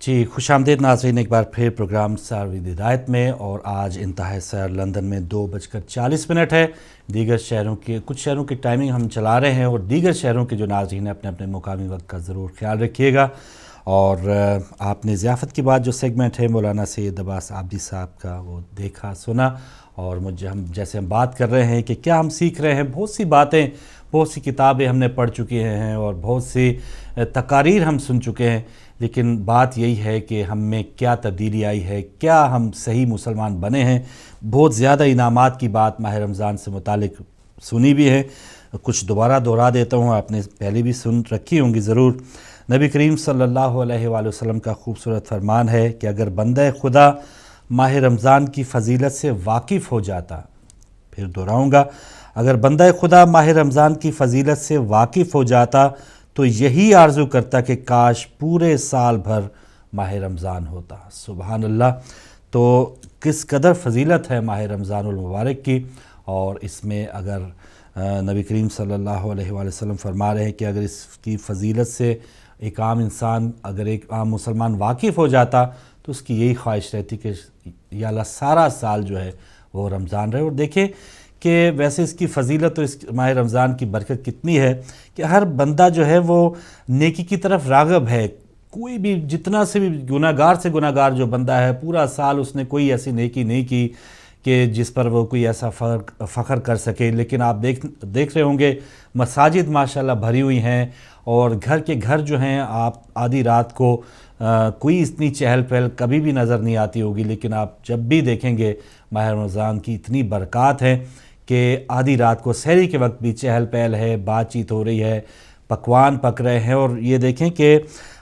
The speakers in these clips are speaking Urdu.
جی خوش آمدید ناظرین، ایک بار پھر پروگرام ساروید ہدایت میں، اور آج انتہائی سیر لندن میں 2:40 ہے۔ دیگر شہروں کے کچھ شہروں کی ٹائمنگ ہم چلا رہے ہیں، اور دیگر شہروں کے جو ناظرین ہیں اپنے اپنے مقامی وقت کا ضرور خیال رکھیے گا۔ اور آپ نے ضیافت کے بعد جو سیگمنٹ ہے مولانا سید عباس عابدی صاحب کا وہ دیکھا سنا، اور جیسے ہم بات کر رہے ہیں کہ کیا ہم سیکھ رہے ہیں، بہت سی باتیں، بہت سی کتابیں ہم نے پڑھ چکے ہیں اور بہت سی تقاریر ہم سن چکے ہیں، لیکن بات یہی ہے کہ ہم میں کیا تبدیلی آئی ہے، کیا ہم صحیح مسلمان بنے ہیں۔ بہت زیادہ انعامات کی بات ماہ رمضان سے متعلق سنی بھی ہے، کچھ دوبارہ دہرا دیتا ہوں، آپ نے پہلے بھی سن رکھی ہوں گی ضرور۔ نبی کریم صلی اللہ علیہ وآلہ وسلم کا خوبصورت فرمان ہے کہ اگر بندہ خدا ماہ رمضان کی فضیلت سے واقف ہو جاتا، پھر دہراؤں گا، اگر بندہ خدا ماہ رمضان کی فضیلت سے واقف ہو جاتا تو یہی آرزو کرتا کہ کاش پورے سال بھر ماہ رمضان ہوتا۔ سبحان اللہ! تو کس قدر فضیلت ہے ماہ رمضان المبارک کی، اور اس میں اگر نبی کریم صلی اللہ علیہ وآلہ وسلم فرما رہے ہیں کہ اگر اس کی فضیلت سے ایک عام انسان، اگر ایک عام مسلمان واقف ہو جاتا تو اس کی یہی خواہش رہتی کہ یا اللہ سارا سال جو ہے وہ رمضان رہے۔ اور دیکھیں کہ ویسے اس کی فضیلت اور اس ماہ رمضان کی برکت کتنی ہے کہ ہر بندہ جو ہے وہ نیکی کی طرف راغب ہے۔ کوئی بھی جتنا سے بھی گناہگار سے گناہگار جو بندہ ہے، پورا سال اس نے کوئی ایسی نیکی نہیں کی کہ جس پر وہ کوئی ایسا فخر کر سکے، لیکن آپ دیکھ رہے ہوں گے مساجد ماشاءاللہ بھری ہوئی ہیں، اور گھر کے گھر جو ہیں آپ آدھی رات کو کوئی اتنی چہل پہل کبھی بھی نظر نہیں آتی ہوگی، لیکن آپ جب بھی دیکھیں گے ماہ رمضان کی اتنی برکات ہیں کہ آدھی رات کو سحری کے وقت بھی چہل پہل ہے، بات چیت ہو رہی ہے، پکوان پک رہے ہیں۔ اور یہ دیکھیں کہ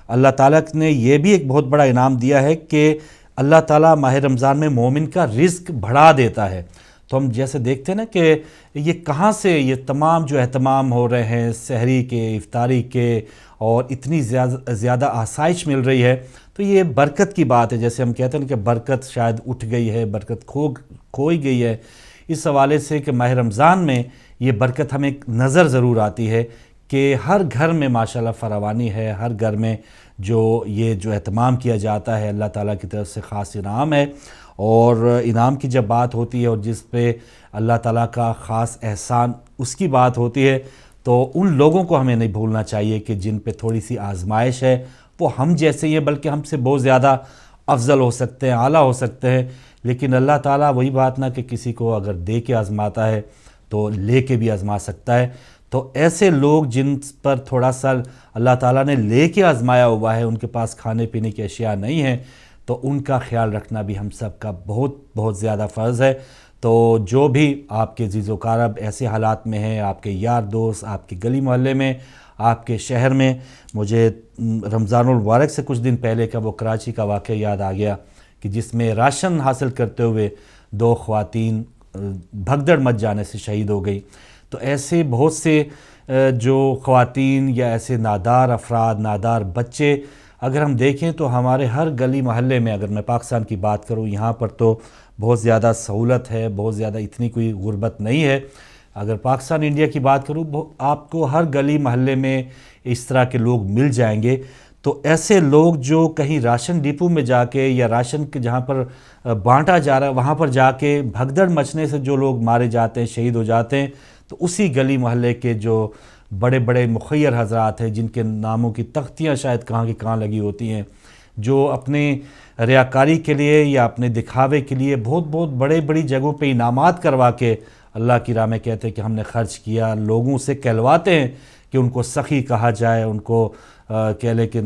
اللہ تعالیٰ نے یہ بھی ایک بہت بڑا انعام دیا ہے کہ اللہ تعالیٰ ماہ رمضان میں مومن کا رزق بڑھا دیتا ہے۔ تو ہم جیسے دیکھتے ہیں نا کہ یہ کہاں سے یہ تمام جو اہتمام ہو رہے ہیں سحری کے، افطاری کے، اور اتنی زیادہ آسائش مل رہی ہے، تو یہ برکت کی بات ہے۔ جیسے ہم کہتے ہیں کہ برکت شاید اٹھ گئی ہے، برکت کھوئی گئی ہے، اس حوالے سے کہ ماہ رمضان میں یہ برکت ہمیں نظر ضرور آتی ہے کہ ہر گھر میں ماشاءاللہ فراوانی ہے، ہر گھر میں جو اہتمام کیا جاتا ہے اللہ تعالیٰ کی طرف سے خاص انعام ہے۔ اور انعام کی جب بات ہوتی ہے اور جس پہ اللہ تعالیٰ کا خاص احسان اس کی بات ہوتی ہے، تو ان لوگوں کو ہمیں نہیں بھولنا چاہیے کہ جن پہ تھوڑی سی آزمائش ہے، وہ ہم جیسے ہی ہیں بلکہ ہم سے بہت زیادہ افضل ہو سکتے ہیں، اعلیٰ ہو سکتے ہیں، لیکن اللہ تعالیٰ وہی بات نہ کہ کسی کو اگر دے کے آزماتا ہے تو لے کے بھی آزما سکتا ہے۔ تو ایسے لوگ جن پر تھوڑا سا اللہ تعالیٰ نے لے کے آزمایا ہوا ہے، ان کے پاس کھانے پینے کی اشیاء نہیں ہیں، تو ان کا خیال رکھنا بھی ہم سب کا بہت بہت زیادہ فرض ہے۔ تو جو بھی آپ کے عزیز و اقارب ایسے حالات میں ہیں، آپ کے یار دوست، آپ کے گلی محلے میں، آپ کے شہر میں، مجھے رمضان المبارک سے کچھ دن پہلے کا وہ کراچی کا واقعہ یاد آ گیا کہ جس میں راشن حاصل کرتے ہوئے 2 خواتین بھگدڑ مچ جانے سے شہید ہو گئی۔ تو ایسے بہت سے جو خواتین یا ایسے نادار افراد، نادار بچے اگر ہم دیکھیں تو ہمارے ہر گلی محلے میں، اگر میں پاکستان کی بات کروں یہاں پر تو بہت زیادہ سہولت ہے، بہت زیادہ اتنی کوئی غربت نہیں ہے۔ اگر پاکستان انڈیا کی بات کروں، آپ کو ہر گلی محلے میں اس طرح کے لوگ مل جائیں گے۔ تو ایسے لوگ جو کہیں راشن ڈپو میں جا کے یا راشن کے جہاں پر بانٹا جا رہا ہے وہاں پر جا کے بھگدڑ مچنے سے جو لوگ مارے جاتے ہیں، شہید ہو جاتے ہیں، تو اسی گلی محلے کے جو بڑے بڑے مخیر حضرات ہیں جن کے ناموں کی تختیاں شاید کہاں کی کہاں لگی ہوتی ہیں، جو اپنے ریاکاری کے لیے یا اپنے دکھاوے کے لیے بہت بہت بڑی جگہوں پہ انعامات کروا کے اللہ کی راہ میں کہتے ہیں کہ ہم نے خرچ کیا، لوگوں سے کہلواتے ہیں کہ ان کو سخی کہا جائے، ان کو کہہ لے کہ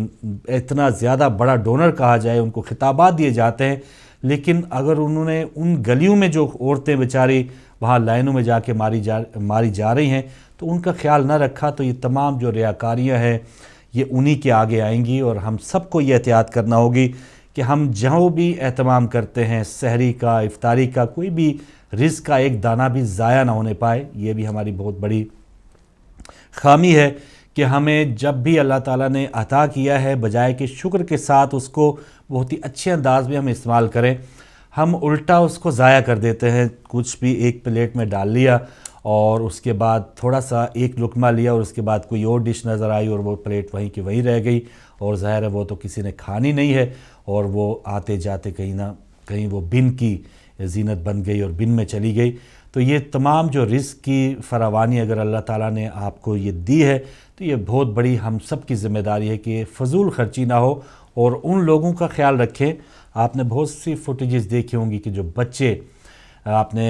اتنا زیادہ بڑا ڈونر کہا جائے، ان کو خطابات دیے جاتے ہیں، لیکن اگر انہوں نے ان گلیوں میں جو عورتیں بیچاری وہاں لائنوں میں جا کے ماری جا رہی ہیں تو ان کا خیال نہ رکھا، تو یہ تمام جو ریاکاریاں ہیں یہ انہی کے آگے آئیں گی۔ اور ہم سب کو یہ احتیاط کرنا ہوگی کہ ہم جہاں بھی اہتمام کرتے ہیں سحری کا، افطاری کا، کوئی بھی رزق کا ایک دانہ بھی ضائع نہ ہونے پائے۔ یہ بھی ہماری بہت بڑی خامی ہے کہ ہمیں جب بھی اللہ تعالیٰ نے عطا کیا ہے بجائے کہ شکر کے ساتھ اس کو بہت ہی اچھے انداز میں ہم استعمال کریں، ہم الٹا اس کو ضائع کر دیتے ہیں۔ کچھ بھی ایک پلیٹ میں ڈال لیا اور اس کے بعد تھوڑا سا ایک لقمہ لیا اور اس کے بعد کوئی اور ڈش نظر آئی اور وہ پلیٹ وہیں کی وہیں رہ گئی، اور ظاہر ہے وہ تو کسی نے کھانی نہیں ہے، اور وہ آتے جاتے کہیں نہ کہیں وہ بن کی زینت بن گئی اور بن میں چلی گئی۔ تو یہ تمام جو رزق کی فراوانی اگر اللہ تعالیٰ نے آپ کو یہ دی ہے تو یہ بہت بڑی ہم سب کی ذمہ داری ہے کہ فضول خرچی نہ ہو، اور ان لوگوں کا خیال رکھیں۔ آپ نے بہت سی فوٹیجز دیکھی ہوں گی کہ جو بچے، آپ نے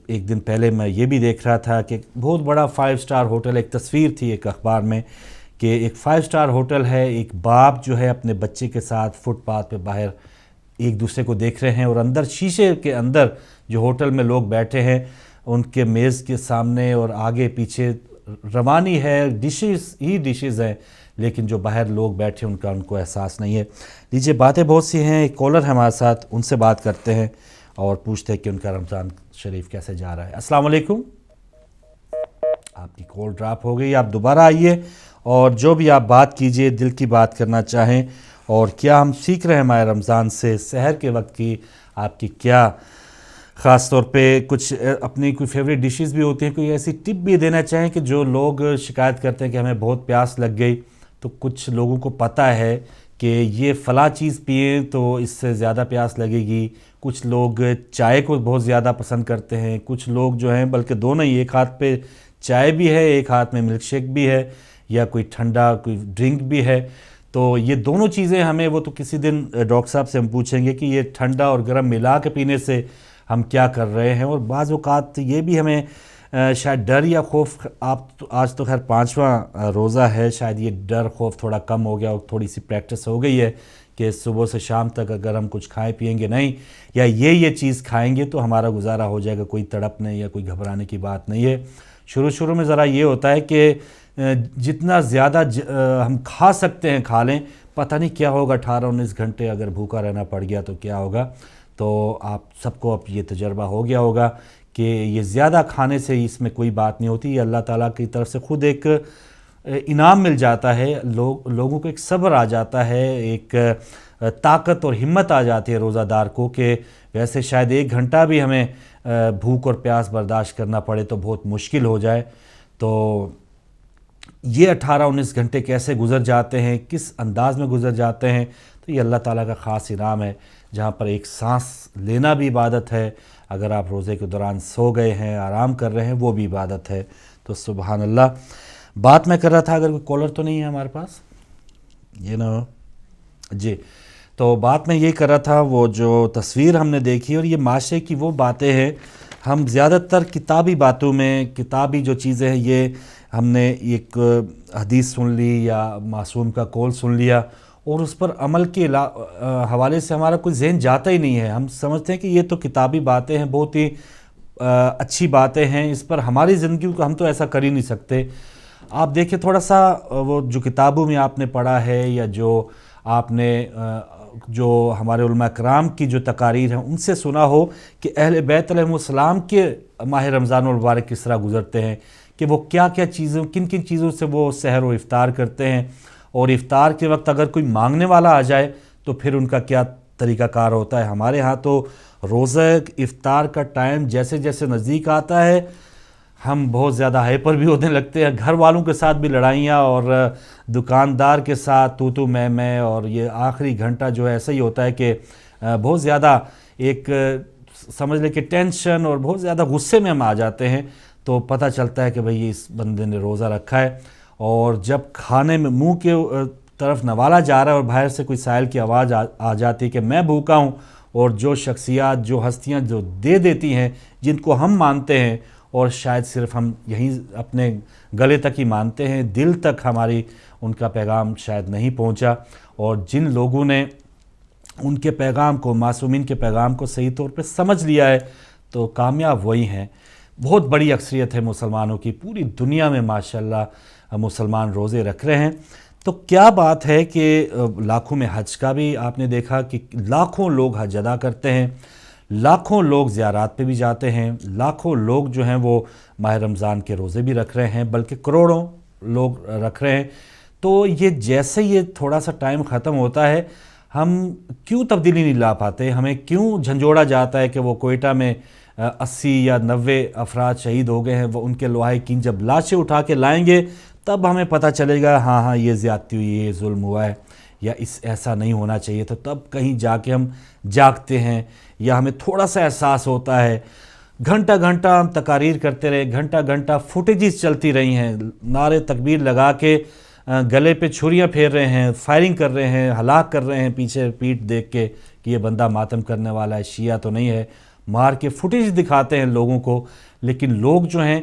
ایک دن پہلے میں یہ بھی دیکھ رہا تھا کہ بہت بڑا 5 اسٹار ہوٹل، ایک تصویر تھی ایک اخبار میں کہ ایک 5 اسٹار ہوٹل ہے، ایک باپ جو ہے اپنے بچے کے ساتھ فٹ پاتھ پہ باہر ایک دوسرے کو دیکھ رہے ہیں، اور اندر شیشے کے اندر جو ہوٹل میں لوگ بیٹھے ہیں ان کے میز کے سامنے اور آگے پیچھے روانی ہے، ڈشز ہیں، لیکن جو باہر لوگ بیٹھے ان کو احساس نہیں ہے۔ لیجیے، باتیں بہت سی ہیں، ایک کالر ہے ہمارے ساتھ، ان سے بات کرتے ہیں اور پوچھتے ہیں کہ ان کا رمضان شریف کیسے جا رہا ہے۔ السلام علیکم۔ آپ کی کال ڈراپ ہو گئی، آپ دوبارہ آئیے اور جو بھی آپ بات کیجئے، دل کی بات کرنا چاہیں، اور کیا ہم سیکھ رہے ہیں ہمارے رمضان سے، سحر کے وقت کی آپ کی کیا خاص طور پہ کچھ اپنی کوئی فیوریٹ ڈشز بھی ہوتی ہیں، کوئی ایسی ٹپ بھی دینا چاہیں کہ جو لوگ شکایت کرتے ہیں کہ ہمیں بہت پیاس لگ گئی، تو کچھ لوگوں کو پتہ ہے کہ یہ فلاں چیز پئیں تو اس سے زیادہ پیاس لگے گی، کچھ لوگ چائے کو بہت زیادہ پسند کرتے ہیں، کچھ لوگ جو ہیں بلکہ دونوں ہی، ایک ہاتھ پہ چائے بھی ہے، ایک ہاتھ میں ملک شیک بھی ہے، یا کوئی ٹھنڈا کوئی ڈرنک بھی ہے۔ تو یہ دونوں چیزیں ہمیں، وہ تو کسی دن ڈاکٹر صاحب سے ہم پوچھیں گے کہ یہ ٹھنڈا اور گرم ملا کے پینے سے ہم کیا کر رہے ہیں، اور بعض اوقات یہ بھی ہمیں شاید ڈر یا خوف، آج تو خیر 5واں روزہ ہے، شاید یہ ڈر خوف تھوڑا کم ہو گیا اور تھوڑی سی پریکٹس ہو گئی ہے کہ صبح سے شام تک اگر ہم کچھ کھائیں پیئیں گے نہیں، یا یہ چیز کھائیں گے تو ہمارا گزارا ہو جائے گا، کوئی تڑپنے یا کوئی گھبرانے کی بات نہیں ہے۔ شروع میں ذرا یہ ہوتا ہے کہ جتنا زیادہ ہم کھا سکتے ہیں کھا لیں، پتہ نہیں کیا ہوگا 18-19 گھنٹے اگر بھوکا رہنا پڑ گیا تو کیا ہوگا۔ تو آپ سب کو اب یہ تجربہ ہو گیا ہوگا کہ یہ زیادہ کھانے سے اس میں کوئی بات نہیں ہوتی، یہ اللہ تعالیٰ کی طرف سے خود ایک انعام مل جاتا ہے، لوگوں کو ایک صبر آ جاتا ہے، ایک طاقت اور ہمت آ جاتی ہے روزہ دار کو، کہ ویسے شاید 1 گھنٹہ بھی ہمیں بھوک اور پیاس برداشت کرنا پڑے تو بہت مشکل ہو جائے۔ تو یہ 18-19 گھنٹے کیسے گزر جاتے ہیں، کس انداز میں گزر جاتے ہیں، تو یہ اللہ تعالیٰ کا خاص انعام ہے، جہاں پر ایک سانس لینا بھی عبادت ہے، اگر آپ روزے کے دوران سو گئے ہیں، آرام کر رہے ہیں، وہ بھی عبادت ہے۔ تو سبحان اللہ۔ بات میں کر رہا تھا، اگر کوئی کالر تو نہیں ہے ہمارے پاس، یہ نہ ہو جی، تو بات میں یہ کر رہا تھا، وہ جو تصویر ہم نے دیکھی، اور یہ معاشرے کی وہ باتیں ہیں، ہم زیادہ تر کتابی باتوں میں، کتابی جو چیزیں ہیں، یہ ہم نے ایک حدیث سن لی یا معصوم کا قول سن لیا، اور اس پر عمل کے حوالے سے ہمارا کوئی ذہن جاتا ہی نہیں ہے، ہم سمجھتے ہیں کہ یہ تو کتابی باتیں ہیں، بہت ہی اچھی باتیں ہیں، اس پر ہماری زندگی کو ہم تو ایسا کر ہی نہیں سکتے۔ آپ دیکھیں تھوڑا سا وہ جو کتابوں میں آپ نے پڑھا ہے، یا جو آپ نے جو ہمارے علماء کرام کی جو تقاریر ہیں ان سے سنا ہو کہ اہل بیت علیہ السلام کے ماہ رمضان المبارک کس طرح گزرتے ہیں، کہ وہ کیا چیزوں، کن چیزوں سے وہ سحر و افطار کرتے ہیں، اور افطار کے وقت اگر کوئی مانگنے والا آ جائے تو پھر ان کا کیا طریقہ کار ہوتا ہے۔ ہمارے ہاں تو روزہ افطار کا ٹائم جیسے جیسے نزدیک آتا ہے، ہم بہت زیادہ ہائپر بھی ہونے لگتے ہیں، گھر والوں کے ساتھ بھی لڑائیاں، اور دکاندار کے ساتھ تو میں، اور یہ آخری گھنٹہ جو ہے ایسا ہی ہوتا ہے کہ بہت زیادہ ایک سمجھ لیں کہ ٹینشن اور بہت زیادہ غصے میں ہم آ جاتے ہیں، تو پتہ چلتا ہے کہ بھئی اس بندے نے روزہ رکھا ہے، اور جب کھانے میں منہ کے طرف نوالا جا رہا ہے اور باہر سے کوئی سائل کی آواز آ جاتی ہے کہ میں بھوکا ہوں، اور جو شخصیات، جو ہستیاں جو دے دیتی ہیں، جن کو ہم مانتے ہیں، اور شاید صرف ہم یہیں اپنے گلے تک ہی مانتے ہیں، دل تک ہماری ان کا پیغام شاید نہیں پہنچا، اور جن لوگوں نے ان کے پیغام کو، معصومین کے پیغام کو صحیح طور پہ سمجھ لیا ہے، تو کامیاب وہی ہیں۔ بہت بڑی اکثریت ہے مسلمانوں کی، پوری دنیا میں ماشاءاللہ مسلمان روزے رکھ رہے ہیں۔ تو کیا بات ہے کہ لاکھوں میں حج کا بھی آپ نے دیکھا کہ لاکھوں لوگ حج ادا کرتے ہیں، لاکھوں لوگ زیارات پہ بھی جاتے ہیں، لاکھوں لوگ جو ہیں وہ ماہ رمضان کے روزے بھی رکھ رہے ہیں، بلکہ کروڑوں لوگ رکھ رہے ہیں۔ تو یہ جیسے یہ تھوڑا سا ٹائم ختم ہوتا ہے، ہم کیوں تبدیلی نہیں لا پاتے، ہمیں کیوں جھنجھوڑا جاتا ہے کہ وہ کوئٹہ میں 80 یا 90 افراد شہید ہو گئے ہیں، وہ ان کے لواحقین جب لاشیں اٹھا کے لائیں گے تب ہمیں پتہ چلے گا ہاں یہ زیادتی ہوئی، یہ ظلم ہوا ہے۔ یا ایسا نہیں ہونا چاہیے تھا، تب کہیں جا کے ہم جاگتے ہیں یا ہمیں تھوڑا سا احساس ہوتا ہے. گھنٹہ گھنٹہ ہم تقاریر کرتے رہے، گھنٹہ گھنٹہ فوٹیجز چلتی رہی ہیں، نعرے تکبیر لگا کے گلے پہ چھریاں پھیر رہے ہیں، فائرنگ کر رہے ہیں، ہلاک کر رہے ہیں پیچھے پیٹ دیکھ کے کہ یہ بندہ ماتم کرنے والا ہے، شیعہ تو نہیں ہے، مار کے فوٹیج دکھاتے ہیں لوگوں کو. لیکن لوگ جو ہیں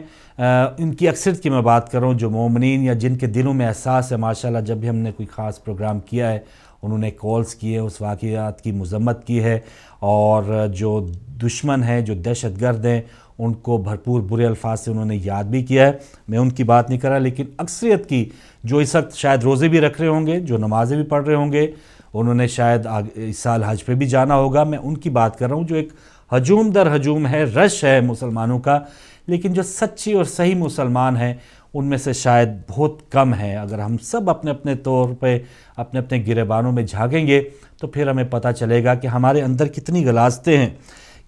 ان کی اکثریت کی میں بات کر رہا ہوں، جو مومنین یا جن کے دلوں میں احساس ہے، ماشاءاللہ جب بھی ہم نے کوئی خاص پروگرام کیا ہے انہوں نے کالز کیے، اس واقعات کی مذمت کی ہے، اور جو دشمن ہیں، جو دہشت گرد ہیں، ان کو بھرپور برے الفاظ سے انہوں نے یاد بھی کیا ہے. میں ان کی بات نہیں کر رہا، لیکن اکثریت کی جو اس وقت شاید روزے بھی رکھ رہے ہوں گے، جو نمازیں بھی پڑھ رہے ہوں گے، انہوں نے شاید اس سال حج پہ بھی جانا ہوگا، میں ان کی بات کر رہا ہوں. جو ایک ہجوم در ہجوم ہے، رش ہے مسلمانوں کا، لیکن جو سچی اور صحیح مسلمان ہیں ان میں سے شاید بہت کم ہیں. اگر ہم سب اپنے اپنے طور پہ اپنے اپنے گریبانوں میں جھانکیں گے تو پھر ہمیں پتہ چلے گا کہ ہمارے اندر کتنی غلاظتیں ہیں،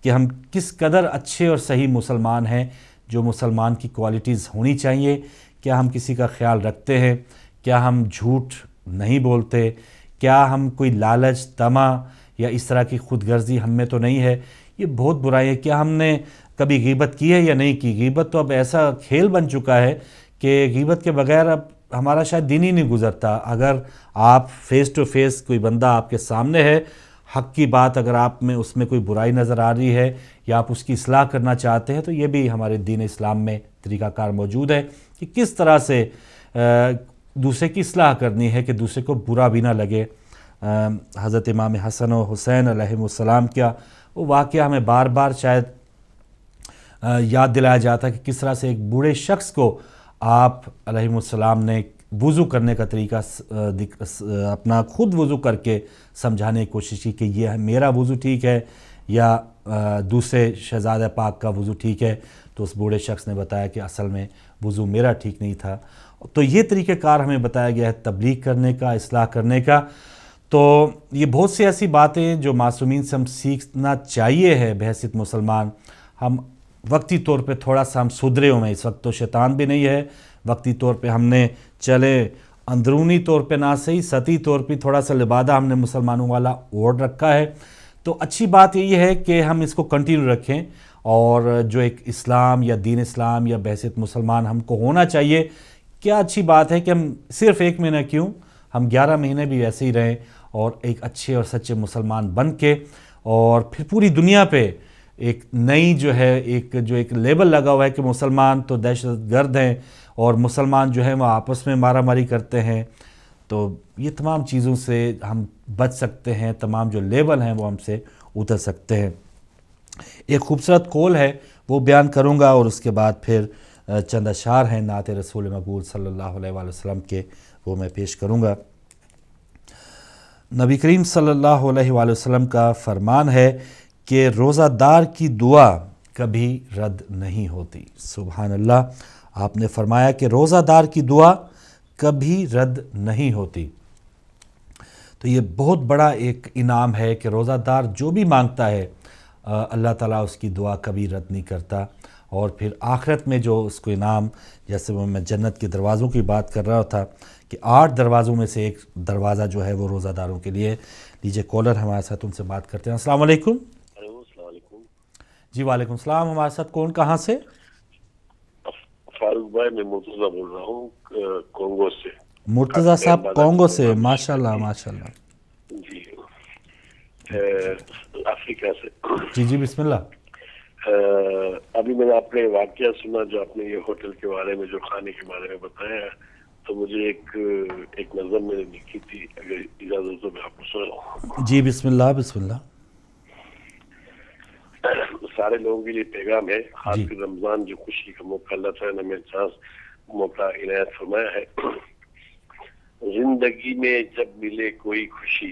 کہ ہم کس قدر اچھے اور صحیح مسلمان ہیں. جو مسلمان کی کوالٹیز ہونی چاہیے، کیا ہم کسی کا خیال رکھتے ہیں، کیا ہم جھوٹ نہیں بولتے، کیا ہم کوئی لالچ، طمع یا اس طرح کی خود غرضی ہم میں تو نہیں ہے. یہ بہت برائی ہے. کیا ہم نے کبھی غیبت کی ہے یا نہیں کی؟ غیبت تو اب ایسا کھیل بن چکا ہے کہ غیبت کے بغیر اب ہمارا شاید دن ہی نہیں گزرتا. اگر آپ فیس ٹو فیس کوئی بندہ آپ کے سامنے ہے، حق کی بات اگر آپ میں اس میں کوئی برائی نظر آ رہی ہے یا آپ اس کی اصلاح کرنا چاہتے ہیں، تو یہ بھی ہمارے دین اسلام میں طریقہ کار موجود ہے کہ کس طرح سے دوسرے کی اصلاح کرنی ہے کہ دوسرے کو برا بھی نہ لگے. حضرت امام حسن و حسین علیہ السلام کیا وہ واقعہ ہمیں بار بار شاید یاد دلایا جاتا ہے کہ کس طرح سے ایک بوڑھے شخص کو آپ علیہ السلام نے وضو کرنے کا طریقہ اپنا خود وضو کر کے سمجھانے کی کوشش کی کہ یہ میرا وضو ٹھیک ہے یا دوسرے شہزادہ پاک کا وضو ٹھیک ہے. تو اس بوڑھے شخص نے بتایا کہ اصل میں وضو میرا ٹھیک نہیں تھا. تو یہ طریقہ کار ہمیں بتایا گیا ہے تبلیغ کرنے کا، اصلاح کرنے کا. تو یہ بہت سی ایسی باتیں جو معصومین سے ہم سیکھنا چاہیے ہے بحیثیت مسلمان. ہم وقتی طور پہ تھوڑا سا ہم سدھرے ہوئے ہیں، اس وقت تو شیطان بھی نہیں ہے، وقتی طور پہ ہم نے چلے اندرونی طور پہ نہ صحیح، سطحی طور پہ تھوڑا سا لبادہ ہم نے مسلمانوں والا اوڑھ رکھا ہے. تو اچھی بات یہ ہے کہ ہم اس کو کنٹینیو رکھیں، اور جو ایک اسلام یا دین اسلام یا بحیثیت مسلمان ہم کو ہونا چاہیے. کیا اچھی بات ہے کہ ہم صرف 1 مہینہ کیوں، ہم 11 مہینے بھی ایسے ہی رہیں اور ایک اچھے اور سچے مسلمان بن کے، اور پھر پوری دنیا پہ ایک نئی جو ہے ایک لیبل لگا ہوا ہے کہ مسلمان تو دہشت گرد ہیں اور مسلمان جو ہیں وہ آپس میں مارا ماری کرتے ہیں. تو یہ تمام چیزوں سے ہم بچ سکتے ہیں، تمام جو لیبل ہیں وہ ہم سے اتر سکتے ہیں. ایک خوبصورت قول ہے وہ بیان کروں گا، اور اس کے بعد پھر چند اشعار ہیں نعت رسول مقبول صلی اللہ علیہ وآلہ وسلم کے، وہ میں پیش کروں گا. نبی کریم صلی اللہ علیہ وآلہ وسلم کا فرمان ہے کہ روزہ دار کی دعا کبھی رد نہیں ہوتی. سبحان اللہ. آپ نے فرمایا کہ روزہ دار کی دعا کبھی رد نہیں ہوتی. تو یہ بہت بڑا ایک انعام ہے کہ روزہ دار جو بھی مانگتا ہے اللہ تعالیٰ اس کی دعا کبھی رد نہیں کرتا. اور پھر آخرت میں جو اس کو انعام، جیسے وہ میں جنت کے دروازوں کی بات کر رہا تھا کہ 8 دروازوں میں سے ایک دروازہ جو ہے وہ روزہ داروں کے لیے. لیجیے کالر ہمارے ساتھ، ان سے بات کرتے ہیں. السلام علیکم. السلام علیکم. جی وعلیکم السلام. ہمارے ساتھ کون، کہاں سے؟ فاروق بھائی، میں مرتضیٰ بول رہا ہوں کونگو سے. مرتضیٰ صاحب کونگو سے، ماشاءاللہ ماشاءاللہ. جی افریقہ سے. جی جی بسم اللہ. ابھی میں نے اپنے واقعہ سنا جو آپ نے یہ ہوٹل کے بارے میں، جو کھانے کے بارے میں بتایا، تو مجھے ایک نظم میں نے لکھی تھی، اگر اجازت ہو میں آپ کو سناؤں. جی بسم اللہ بسم اللہ. سارے لوگوں کے لیے پیغام ہے، خاص کر رمضان جو خوشی کا موقع اللہ تعالیٰ نے ہمیں چانس موقع عنایت فرمایا ہے. زندگی میں جب ملے کوئی خوشی،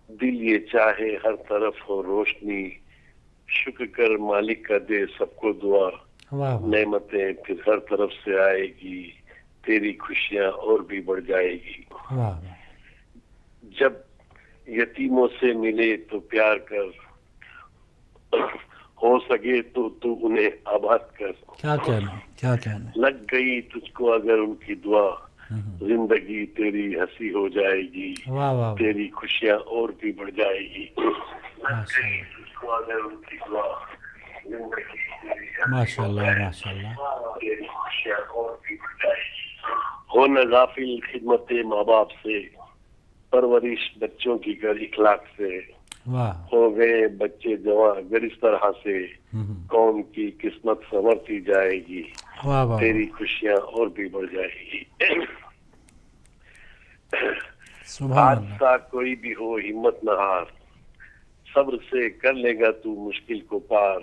دل یہ چاہے ہر طرف ہو روشنی، شکر کر مالک کا دے سب کو دعا، نعمتیں پھر ہر طرف سے آئے گی، تیری خوشیاں اور بھی بڑھ جائے گی. جب یتیموں سے ملے تو پیار کر، ہو سکے تو انہیں آباد کر. کیا کہنا. لگ گئی تجھ کو اگر ان کی دعا، زندگی تیری ہنسی ہو جائے گی، تیری خوشیاں اور بھی بڑھ جائے گی۔ ماشاء اللہ ماشاء اللہ۔ تیری خوشیاں اور بھی بڑھ جائے گی۔ ہو نہ غافل خدمت ماں باپ سے، پرورش بچوں کی کر اخلاق سے، ہو گئے بچے جوان اگر اس طرح سے، قوم کی قسمت سنورتی جائے گی، تیری خوشیاں اور بھی بڑھ جائے گی۔ حادثہ کوئی بھی ہو ہمت نہ ہار، صبر سے کر لے گا تو مشکل کو پار،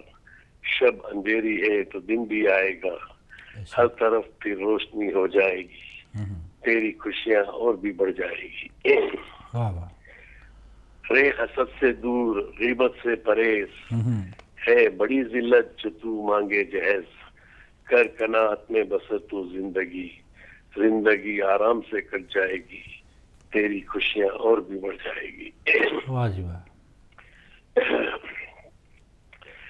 شب اندھیری ہے تو دن بھی آئے گا، ہر طرف پھر روشنی ہو جائے گی، تیری خوشیاں اور بھی بڑھ جائے گی۔ رے حسد سے دور غیبت سے پرہیز، ہے بڑی ذلت جو تو مانگے جہیز، کر قناعت میں بسر تو زندگی، زندگی آرام سے کٹ جائے گی، تیری خوشیاں اور بھی بڑھ جائے گی۔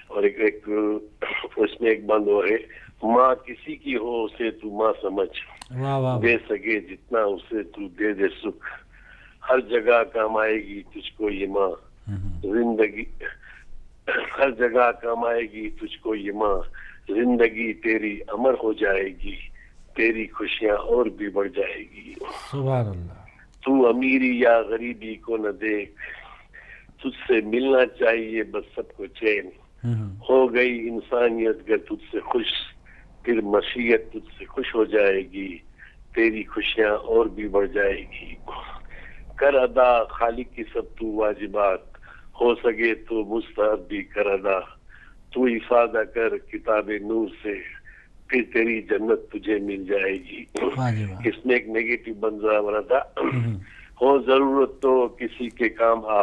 اور ایک اس میں ایک بند ہو ہے، ماں کسی کی ہو اسے تو ماں سمجھ، دے سکے جتنا اسے تو دے دے سکھ، ہر جگہ کام آئے گی تجھ کو یہ ماں، زندگی ہر جگہ کام آئے گی تجھ کو یہ ماں، زندگی تیری امر ہو جائے گی، تیری خوشیاں اور بھی بڑھ جائے گی۔ سبحان اللہ۔ تو امیری یا غریبی کو نہ دیکھ، تجھ سے ملنا چاہیے بس سب کو چین، ہو گئی انسانیت گر تجھ سے خوش، پھر مشیت تجھ سے خوش ہو جائے گی، تیری خوشیاں اور بھی بڑھ جائے گی۔ کر ادا خالق کی سب تو واجبات، ہو سکے تو مستحب بھی کر ادا، تو افادہ کر کتاب نور سے، پھر تیری جنت تجھے مل جائے گی۔ اس میں ایک نیگیٹو بندہ بنا تھا، ہو ضرورت تو کسی کے کام آ،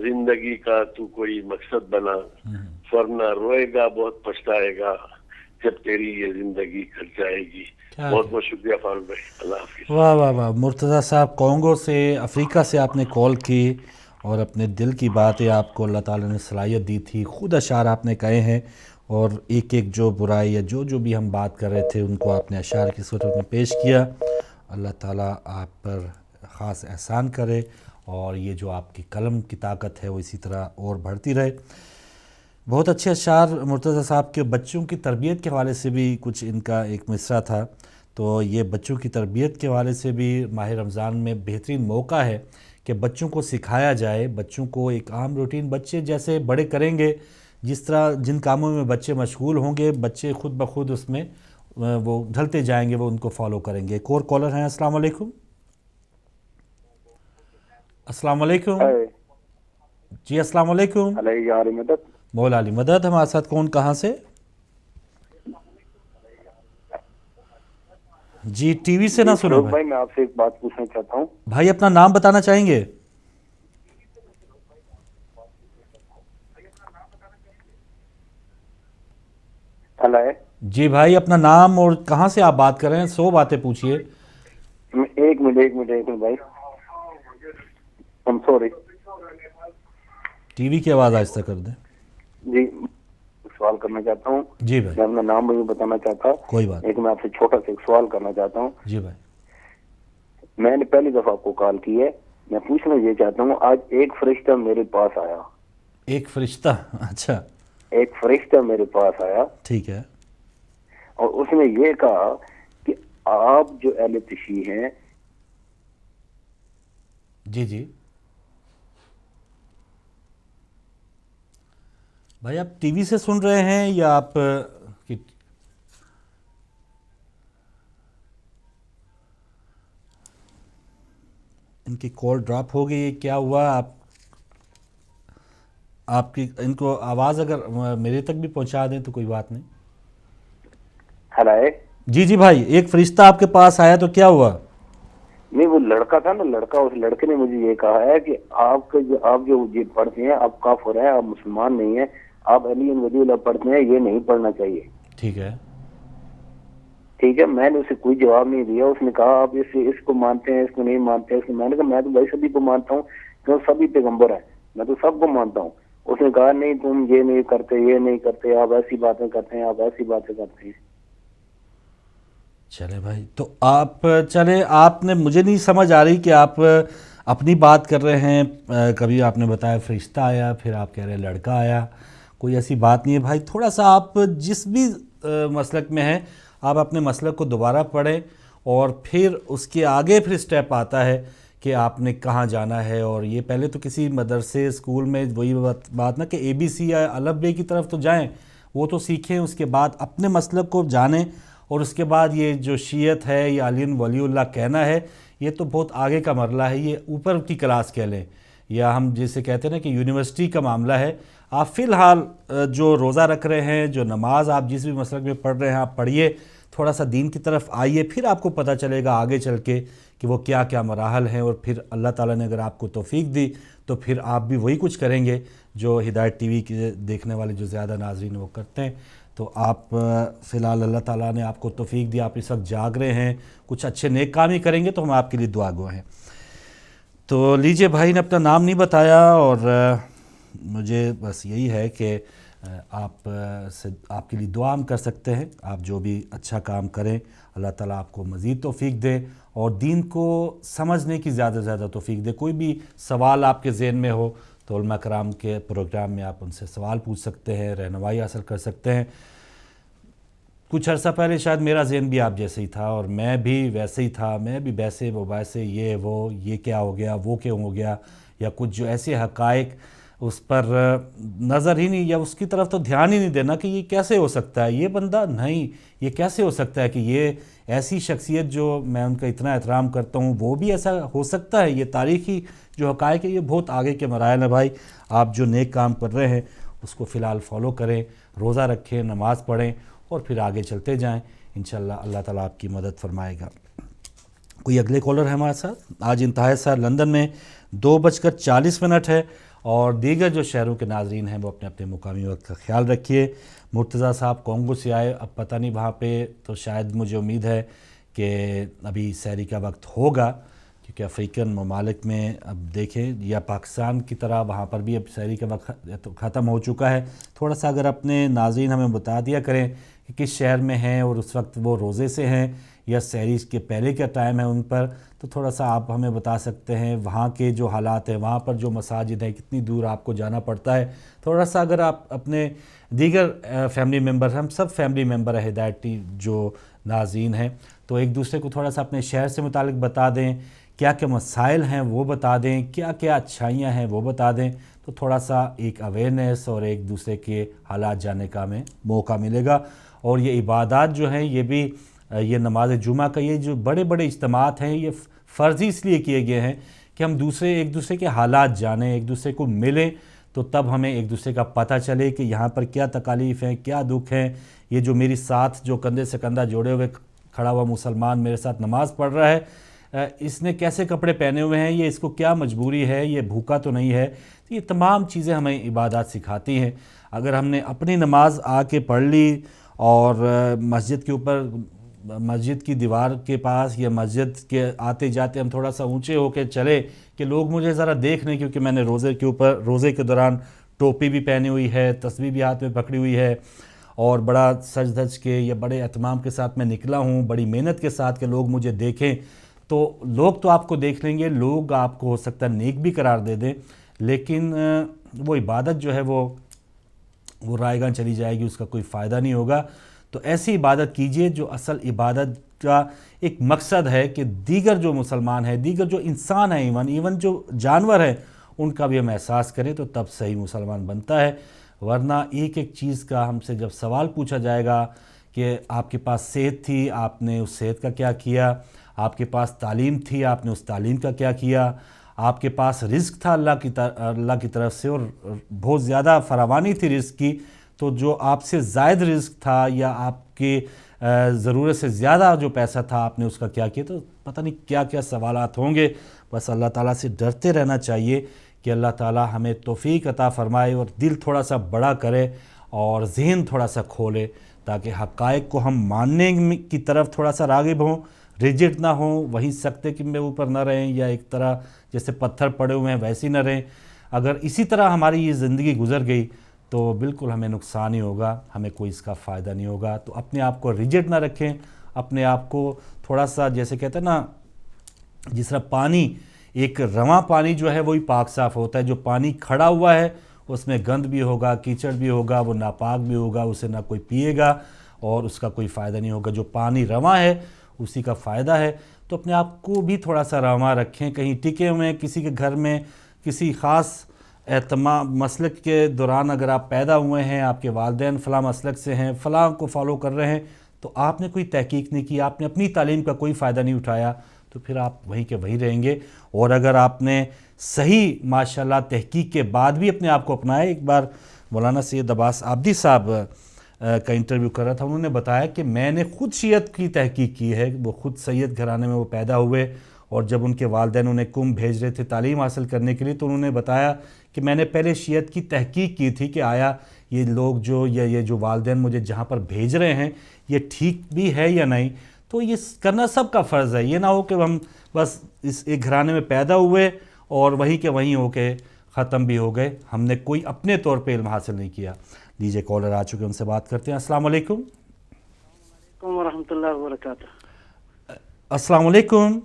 زندگی کا تو کوئی مقصد بنا، ورنہ روئے گا بہت پچھتائے گا، جب تیری یہ زندگی کٹ جائے گی۔ بہت بہت شکریہ فاروق بھائی، اللہ حافظ۔ واہ واہ واہ، مرتضیٰ صاحب کانگو سے، افریقہ سے آپ نے کال کی اور اپنے دل کی باتیں آپ کو اللہ تعالیٰ نے صلاحیت دی تھی، خود اشعار آپ نے کہے ہیں، اور ایک ایک جو برائی یا جو بھی ہم بات کر رہے تھے ان کو آپ نے اشعار کی صورت میں پیش کیا۔ اللہ تعالیٰ آپ پر خاص احسان کرے اور یہ جو آپ کی قلم کی طاقت ہے وہ اسی طرح اور بڑھتی رہے۔ بہت اچھے اشعار مرتضیٰ صاحب کے۔ بچوں کی تربیت کے حوالے سے بھی کچھ ان کا ایک مصرع تھا، تو یہ بچوں کی تربیت کے حوالے سے بھی ماہ رمضان میں بہترین موقع ہے کہ بچوں کو سکھایا جائے، بچوں کو ایک عام روٹین، بچے جیسے بڑے کریں گے، جس طرح جن کاموں میں بچے مشغول ہوں گے، بچے خود بخود اس میں وہ ڈھلتے جائیں گے، وہ ان کو فالو کریں گے۔ ایک اور کالر ہیں، السلام علیکم۔ السلام علیکم جی، السلام علیکم۔ مولا علی مدد، ہمارے ساتھ کون، کہاں سے؟ جی ٹی وی سے نہ سنو بھائی، میں آپ سے ایک بات پوچھنا چاہتا ہوں۔ بھائی اپنا نام بتانا چاہیں گے؟ جی بھائی اپنا نام اور کہاں سے آپ بات کر رہے ہیں، 100 باتیں پوچھئے۔ ایک منٹ بھائی، سوری، ٹی وی کی آواز آہستہ کر دیں۔ جی سوال کرنا چاہتا ہوں۔ جی بھائی، میں اپنا نام بھی بتانا چاہتا، کوئی بات ایک میں آپ سے چھوٹا سا ایک سوال کرنا چاہتا ہوں۔ جی بھائی، میں نے پہلی دفعہ آپ کو کال کی ہے، میں پوچھنا یہ چاہتا ہوں، آج ایک فرشتہ میرے پاس آیا۔ ایک فرشتہ؟ اچھا، ایک فرشتہ میرے پاس آیا، ٹھیک ہے، اور اس نے یہ کہا کہ آپ جو اہل تشیع ہیں۔ جی جی بھائی، آپ ٹی وی سے سن رہے ہیں یا آپ ان کی کال ڈراپ ہو گئی، کیا ہوا؟ آپ کی ان کو آواز اگر میرے تک بھی پہنچا دیں تو کوئی بات نہیں۔ ہلو جی جی بھائی، ایک فرشتہ آپ کے پاس آیا تو کیا ہوا؟ نہیں، وہ لڑکا تھا نا، لڑکا، اس لڑکے نے مجھے یہ کہا ہے کہ آپ جو یہ پڑھتے ہیں آپ کافر ہیں، آپ مسلمان نہیں ہیں، آپ علی ولی اللہ پڑھتے ہیں، یہ نہیں پڑھنا چاہیے۔ ٹھیک ہے، ٹھیک ہے، میں نے اسے کوئی جواب نہیں دیا۔ اس نے کہا آپ اس کو مانتے ہیں، اس کو نہیں مانتے ہیں؟ میں نے کہا میں تو بھائی سبھی کو مانتا ہوں، کیوں سبھی پیغمبر ہیں، میں تو سب کو مانتا ہوں۔ اس نے کہا نہیں، تم یہ نہیں کرتے، یہ نہیں کرتے، آپ ایسی باتیں کرتے ہیں، آپ ایسی باتیں کرتے ہیں۔ چلے بھائی، تو آپ چلے، آپ نے مجھے نہیں سمجھ آ رہی کہ آپ اپنی بات کر رہے ہیں، کبھی آپ نے بتایا فرشتہ آیا، پھر آپ کہہ رہے ہیں لڑکا آیا، کوئی ایسی بات نہیں ہے بھائی. تھوڑا سا آپ جس بھی مسلک میں ہیں آپ اپنے مسلک کو دوبارہ پڑھیں، اور پھر اس کے آگے پھر سٹیپ آتا ہے کہ آپ نے کہاں جانا ہے. اور یہ پہلے تو کسی مدرسے اسکول میں وہی بات نہ کہ اے بی سی یا الف بے کی طرف تو جائیں، وہ تو سیکھیں، اس کے بعد اپنے مسلک کو جانیں، اور اس کے بعد یہ جو شیعت ہے یا علی ولی اللہ کہنا ہے یہ تو بہت آگے کا مرحلہ ہے، یہ اوپر کی کلاس کہہ لیں، یا ہم جسے کہتے ہیں نا کہ یونیورسٹی کا معاملہ ہے. آپ فی الحال جو روزہ رکھ رہے ہیں، جو نماز آپ جس بھی مسلک میں پڑھ رہے ہیں آپ پڑھیے، تھوڑا سا دین کی طرف آئیے، پھر آپ کو پتہ چلے گا آگے چل کے کہ وہ کیا کیا مراحل ہیں. اور پھر اللہ تعالیٰ نے اگر آپ کو توفیق دی تو پھر آپ بھی وہی کچھ کریں گے جو ہدایت ٹی وی کے دیکھنے والے جو زیادہ ناظرین وہ کرتے ہیں. تو آپ فی الحال اللہ تعالیٰ نے آپ کو توفیق دی، آپ اس وقت جاگ رہے ہیں، کچھ اچھے نیک کام ہی کریں گے تو ہم آپ کے لیے دعا گو ہیں. تو لیجئے، بھائی نے اپنا نام نہیں بتایا، اور مجھے بس یہی ہے کہ آپ سے آپ کے لیے دعا ہم کر سکتے ہیں. آپ جو بھی اچھا کام کریں اللہ تعالیٰ آپ کو مزید توفیق دے، اور دین کو سمجھنے کی زیادہ سے زیادہ توفیق دے. کوئی بھی سوال آپ کے ذہن میں ہو تو علماء کرام کے پروگرام میں آپ ان سے سوال پوچھ سکتے ہیں، رہنمائی حاصل کر سکتے ہیں. کچھ عرصہ پہلے شاید میرا ذہن بھی آپ جیسے ہی تھا، اور میں بھی ویسے ہی تھا، میں بھی ویسے ویسے یہ وہ یہ کیا ہو گیا، وہ کیوں ہو گیا، یا کچھ جو ایسے حقائق اس پر نظر ہی نہیں، یا اس کی طرف تو دھیان ہی نہیں دینا کہ یہ کیسے ہو سکتا ہے، یہ بندہ نہیں، یہ کیسے ہو سکتا ہے کہ یہ ایسی شخصیت جو میں ان کا اتنا احترام کرتا ہوں وہ بھی ایسا ہو سکتا ہے. یہ تاریخی جو حقائق ہے یہ بہت آگے کے مراحل ہیں. بھائی آپ جو نیک کام کر رہے ہیں اس کو فی الحال فالو کریں، روزہ رکھیں، نماز پڑھیں، اور پھر آگے چلتے جائیں. انشاءاللہ اللہ تعالیٰ آپ کی مدد فرمائے گا. کوئی اگلے کالر ہے ہمارے ساتھ؟ آج انتہائی سار لندن میں 2:40 ہے، اور دیگر جو شہروں کے ناظرین ہیں وہ اپنے اپنے مقامی وقت کا خیال رکھیے. مرتضیٰ صاحب کانگو سے آئے، اب پتہ نہیں وہاں پہ، تو شاید مجھے امید ہے کہ ابھی سحری کا وقت ہوگا، کیونکہ افریقن ممالک میں اب دیکھیں، یا پاکستان کی طرح وہاں پر بھی اب سحری کا وقت ختم ہو چکا ہے. تھوڑا سا اگر اپنے ناظرین ہمیں بتا دیا کریں کہ کس شہر میں ہیں اور اس وقت وہ روزے سے ہیں یا سحری کے پہلے کا ٹائم ہے ان پر، تو تھوڑا سا آپ ہمیں بتا سکتے ہیں. وہاں کے جو حالات ہیں، وہاں پر جو مساجد ہیں، کتنی دور آپ کو جانا پڑتا ہے. تھوڑا سا اگر آپ اپنے دیگر فیملی ممبر، ہم سب فیملی ممبر ہیں ہدایت ٹی جو ناظرین ہیں، تو ایک دوسرے کو تھوڑا سا اپنے شہر سے متعلق بتا دیں، کیا کیا مسائل ہیں وہ بتا دیں، کیا کیا اچھائیاں ہیں وہ بتا دیں، تو تھوڑا سا ایک اویئرنیس اور ایک دوسرے کے حالات جاننے کا ہمیں موقع ملے گا. اور یہ عبادات جو ہیں، یہ بھی یہ نماز جمعہ کا یہ جو بڑے بڑے اجتماعات ہیں، یہ فرضی اس لیے کیے گئے ہیں کہ ہم ایک دوسرے کے حالات جانیں، ایک دوسرے کو ملیں، تو تب ہمیں ایک دوسرے کا پتہ چلے کہ یہاں پر کیا تکالیف ہیں، کیا دکھ ہیں. یہ جو میری ساتھ جو کندھے سے کندھا جوڑے ہوئے کھڑا ہوا مسلمان میرے ساتھ نماز پڑھ رہا ہے، اس نے کیسے کپڑے پہنے ہوئے ہیں، یہ اس کو کیا مجبوری ہے، یہ بھوکا تو نہیں ہے. یہ تمام چیزیں ہمیں عبادات سکھاتی ہیں. اگر ہم نے اپنی نماز آ کے پڑھ لی اور مسجد کے اوپر، مسجد کی دیوار کے پاس یا مسجد کے آتے جاتے ہم تھوڑا سا اونچے ہو کے چلے کہ لوگ مجھے ذرا دیکھ لیں، کیونکہ میں نے روزے کے دوران ٹوپی بھی پہنی ہوئی ہے، تسبیح بھی ہاتھ میں پکڑی ہوئی ہے، اور بڑا سج دھج کے یا بڑے اہتمام کے ساتھ میں نکلا ہوں، بڑی محنت کے ساتھ کہ لوگ مجھے دیکھیں. تو لوگ تو آپ کو دیکھ لیں گے، لوگ آپ کو ہو سکتا ہے نیک بھی قرار دے دیں، لیکن وہ عبادت جو ہے وہ رائے گاں چلی جائے گی، اس کا کوئی فائدہ نہیں ہوگا. تو ایسی عبادت کیجئے جو اصل عبادت کا ایک مقصد ہے کہ دیگر جو مسلمان ہیں، دیگر جو انسان ہیں، ایون جو جانور ہیں، ان کا بھی ہم احساس کریں، تو تب صحیح مسلمان بنتا ہے. ورنہ ایک ایک چیز کا ہم سے جب سوال پوچھا جائے گا کہ آپ کے پاس صحت تھی، آپ نے اس صحت کا کیا کیا، آپ کے پاس تعلیم تھی، آپ نے اس تعلیم کا کیا کیا، آپ کے پاس رزق تھا اللہ کی طرف سے اور بہت زیادہ فراوانی تھی رزق کی، تو جو آپ سے زائد رزق تھا یا آپ کے ضرورت سے زیادہ جو پیسہ تھا آپ نے اس کا کیا کیا. تو پتہ نہیں کیا کیا سوالات ہوں گے. بس اللہ تعالیٰ سے ڈرتے رہنا چاہیے کہ اللہ تعالیٰ ہمیں توفیق عطا فرمائے اور دل تھوڑا سا بڑا کرے اور ذہن تھوڑا سا کھولے، تاکہ حقائق کو ہم ماننے کی طرف تھوڑا سا راغب ہوں، ریجڈ نہ ہوں، وہیں سکتے کے اوپر نہ رہیں، یا ایک طرح جیسے پتھر پڑے ہوئے ہیں ویسی نہ رہیں. اگر اسی طرح ہماری یہ زندگی گزر گئی تو بالکل ہمیں نقصان ہی ہوگا، ہمیں کوئی اس کا فائدہ نہیں ہوگا. تو اپنے آپ کو ریجڈ نہ رکھیں، اپنے آپ کو تھوڑا سا جیسے کہتے ہیں نا جس طرح پانی ایک رواں پانی جو ہے وہی پاک صاف ہوتا ہے، جو پانی کھڑا ہوا ہے اس میں گند بھی ہوگا، کیچڑ بھی ہوگا، وہ ناپاک بھی ہوگا، اسے نہ کوئی پیے گا اور اس کا کوئی فائدہ نہیں ہوگا۔ جو پانی رواں ہے اسی کا فائدہ ہے۔ تو اپنے آپ کو بھی تھوڑا سا رواں رکھیں، کہیں ٹکے ہوئے کسی کے گھر میں کسی خاص مسلک کے دوران اگر آپ پیدا ہوئے ہیں، آپ کے والدین فلاں مسلک سے ہیں، فلاں کو فالو کر رہے ہیں، تو آپ نے کوئی تحقیق نہیں کی، آپ نے اپنی تعلیم کا کوئی فائدہ نہیں اٹھایا، تو پھر آپ وہیں کے وہیں رہیں گے۔ اور اگر آپ نے صحیح ماشاءاللہ تحقیق کے بعد بھی اپنے آپ کو اپنائے، ایک بار مولانا سید عباس عابدی صاحب کا انٹرویو کر رہا تھا، انہوں نے بتایا کہ میں نے خود شیعت کی تحقیق کی ہے، وہ خود سید گھرانے میں وہ پیدا ہوئے، اور جب ان کے والدین انہیں کم بھیج رہے تھے تعلیم حاصل کرنے کے لیے تو انہوں نے بتایا کہ میں نے پہلے شیعت کی تحقیق کی تھی کہ آیا یہ لوگ جو یہ جو والدین مجھے جہاں پر بھیج رہے ہیں یہ ٹھیک بھی ہے یا نہیں۔ تو یہ کرنا سب کا فرض ہے، یہ نہ ہو کہ ہم بس اس ایک گھرانے میں پیدا ہوئے اور وہیں کے وہیں ہو کے ختم بھی ہو گئے، ہم نے کوئی اپنے طور پہ علم حاصل نہیں کیا۔ دیجیے کالر آ چکے، ان سے بات کرتے ہیں۔ السلام علیکم۔ السلام ورحمۃ اللہ وبرکاتہ۔ السلام علیکم۔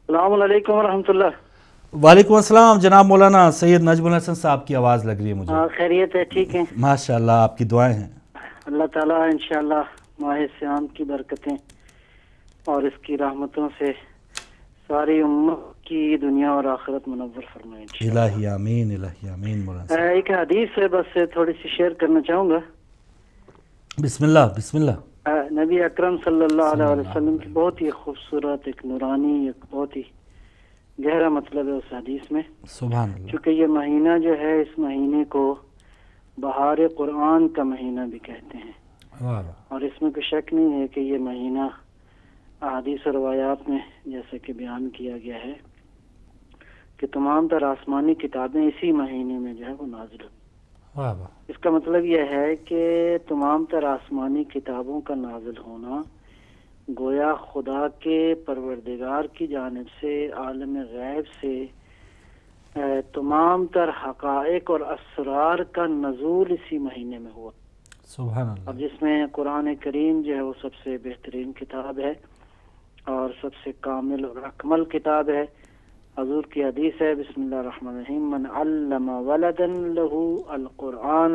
السلام علیکم ورحمۃ اللہ۔ وعلیکم السلام جناب مولانا سید نجم الحسن صاحب کی آواز لگ رہی ہے مجھے۔ خیریت ہے؟ ٹھیک ہے ماشاءاللہ، آپ کی دعائیں ہیں۔ اللہ تعالیٰ انشاءاللہ ماہ صیام کی برکتیں اور اس کی رحمتوں سے ساری امت کی دنیا اور آخرت منور فرمائے انشاءاللہ۔ الہی آمین، الہی آمین۔ مولانا ایک حدیث ہے، بس تھوڑی سی شیئر کرنا چاہوں گا۔ بسم اللہ بسم اللہ۔ نبی اکرم صلی اللہ علیہ وسلم کی بہت ہی خوبصورت، ایک نورانی، ایک بہت ہی گہرا مطلب ہے اس حدیث میں۔ سبحان اللہ۔ چونکہ یہ مہینہ جو ہے، اس مہینے کو بہار قرآن کا مہینہ بھی کہتے ہیں، اور اس میں کوئی شک نہیں ہے کہ یہ مہینہ احادیث و روایات میں جیسے کہ بیان کیا گیا ہے کہ تمام تر آسمانی کتابیں اسی مہینے میں جو ہے وہ نازل ہوئی۔ اس کا مطلب یہ ہے کہ تمام تر آسمانی کتابوں کا نازل ہونا گویا خدا کے پروردگار کی جانب سے عالم غیب سے تمام تر حقائق اور اسرار کا نزول اسی مہینے میں ہوا۔ سبحان اللہ۔ اب جس میں قرآن کریم جو ہے وہ سب سے بہترین کتاب ہے اور سب سے کامل اور اکمل کتاب ہے۔ حضور کی حدیث ہے، بسم اللہ الرحمن الرحیم، من علم ولدا له القرآن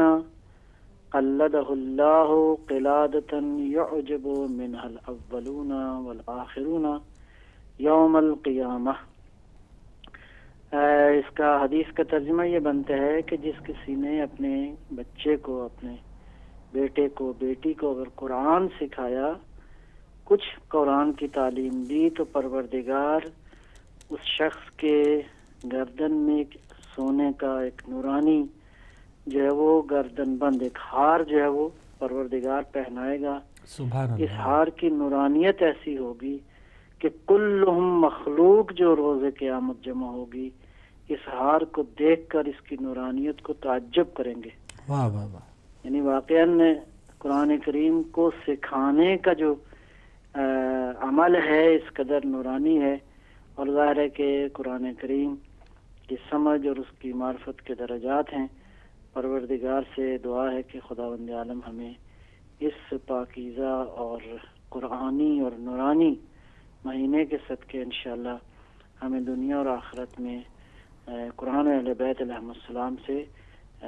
قلدہ اللہ قلادۃ یعجب منها الاولون والآخرون یوم القیامہ۔ اس کا حدیث کا ترجمہ یہ بنتا ہے کہ جس کسی نے اپنے بچے کو، اپنے بیٹے کو، بیٹی کو اگر قرآن سکھایا، کچھ قرآن کی تعلیم دی، تو پروردگار اس شخص کے گردن میں ایک سونے کا ایک نورانی جو ہے وہ گردن بند ایک ہار جو ہے وہ پروردگار پہنائے گا۔ سبحان اللہ۔ اس ہار کی نورانیت ایسی ہوگی کہ کلہم مخلوق جو روز قیامت جمع ہوگی اس ہار کو دیکھ کر اس کی نورانیت کو تعجب کریں گے۔ واہ واہ واہ۔ یعنی واقعاً قرآن کریم کو سکھانے کا جو عمل ہے اس قدر نورانی ہے، اور ظاہر ہے کہ قرآن کریم کی سمجھ اور اس کی معرفت کے درجات ہیں۔ پروردگار سے دعا ہے کہ خداوند عالم ہمیں اس پاکیزہ اور قرآنی اور نورانی مہینے کے صدقے انشاءاللہ ہمیں دنیا اور آخرت میں قرآن و اہل بیت علیہ السلام سے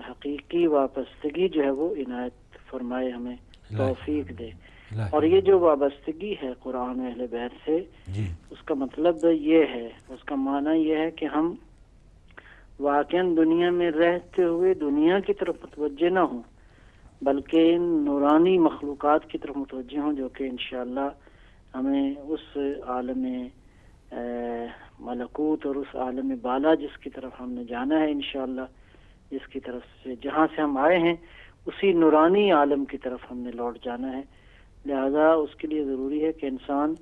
حقیقی وابستگی جو ہے وہ عنایت فرمائے، ہمیں توفیق دے۔ اور یہ جو وابستگی ہے قرآن و اہل بیت سے، اس کا مطلب یہ ہے، اس کا معنی یہ ہے کہ ہم واقعاً دنیا میں رہتے ہوئے دنیا کی طرف متوجہ نہ ہوں، بلکہ ان نورانی مخلوقات کی طرف متوجہ ہوں، جو کہ انشاءاللہ ہمیں اس عالم ملکوت اور اس عالم بالا جس کی طرف ہم نے جانا ہے انشاءاللہ، جس کی طرف سے جہاں سے ہم آئے ہیں اسی نورانی عالم کی طرف ہم نے لوٹ جانا ہے۔ لہذا اس کے لیے ضروری ہے کہ انسان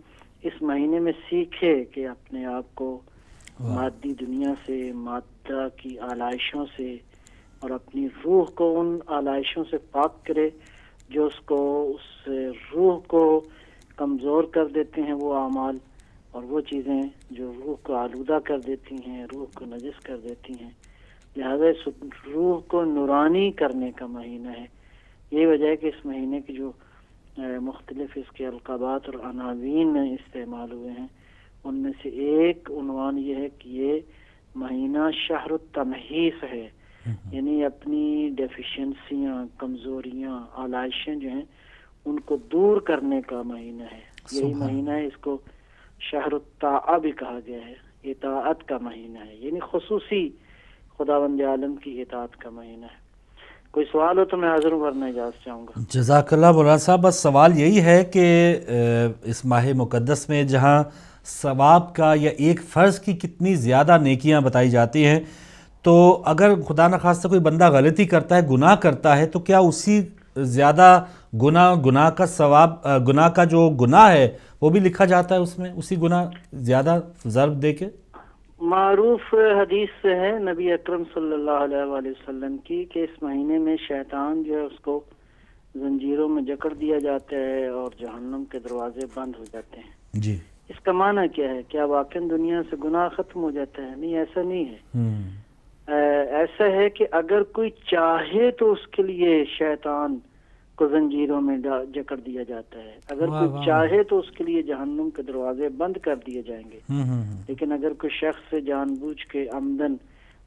اس مہینے میں سیکھے کہ اپنے آپ کو مادی دنیا سے، مادہ کی آلائشوں سے، اور اپنی روح کو ان آلائشوں سے پاک کرے جو اس روح کو کمزور کر دیتے ہیں، وہ اعمال اور وہ چیزیں جو روح کو آلودہ کر دیتی ہیں، روح کو نجس کر دیتی ہیں۔ لہذا اس روح کو نورانی کرنے کا مہینہ ہے۔ یہی وجہ ہے کہ اس مہینے کی جو مختلف اس کے القابات اور عناوین استعمال ہوئے ہیں. ان میں سے ایک عنوان یہ ہے کہ یہ مہینہ شہر التمحیص ہے، یعنی اپنی ڈیفیشنسیاں، کمزوریاں، آلائشیں جو ہیں ان کو دور کرنے کا مہینہ ہے. یہی مہینہ ہے، اس کو شہر الطاعہ بھی کہا گیا ہے، اطاعت کا مہینہ ہے، یعنی خصوصی خداوند عالم کی اطاعت کا مہینہ ہے. کوئی سوال ہو تو میں حاضر ورنہ اجازت چاہوں گا. جزاک اللہ مولانا صاحب. بس سوال یہی ہے کہ اس ماہ مقدس میں جہاں ثواب کا یا ایک فرض کی کتنی زیادہ نیکیاں بتائی جاتی ہیں، تو اگر خدا نخواستہ کوئی بندہ غلطی کرتا ہے، گناہ کرتا ہے، تو کیا اسی زیادہ گناہ کا ثواب، گناہ کا جو گناہ ہے وہ بھی لکھا جاتا ہے اس میں، اسی گناہ زیادہ ضرب دے کے؟ معروف حدیث سے ہے نبی اکرم صلی اللہ علیہ وآلہ وسلم کی کہ اس مہینے میں شیطان جو ہے اس کو زنجیروں میں جکڑ دیا جاتا ہے اور جہنم کے دروازے بند ہو جاتے ہیں. جی. اس کا معنی کیا ہے؟ کیا واقعی دنیا سے گناہ ختم ہو جاتا ہے؟ نہیں، ایسا نہیں ہے. ایسا ہے کہ اگر کوئی چاہے تو اس کے لیے شیطان کو زنجیروں میں جکڑ دیا جاتا ہے، اگر کوئی چاہے تو اس کے لیے جہنم کے دروازے بند کر دیے جائیں گے. لیکن اگر کوئی شخص جان بوجھ کے عمدن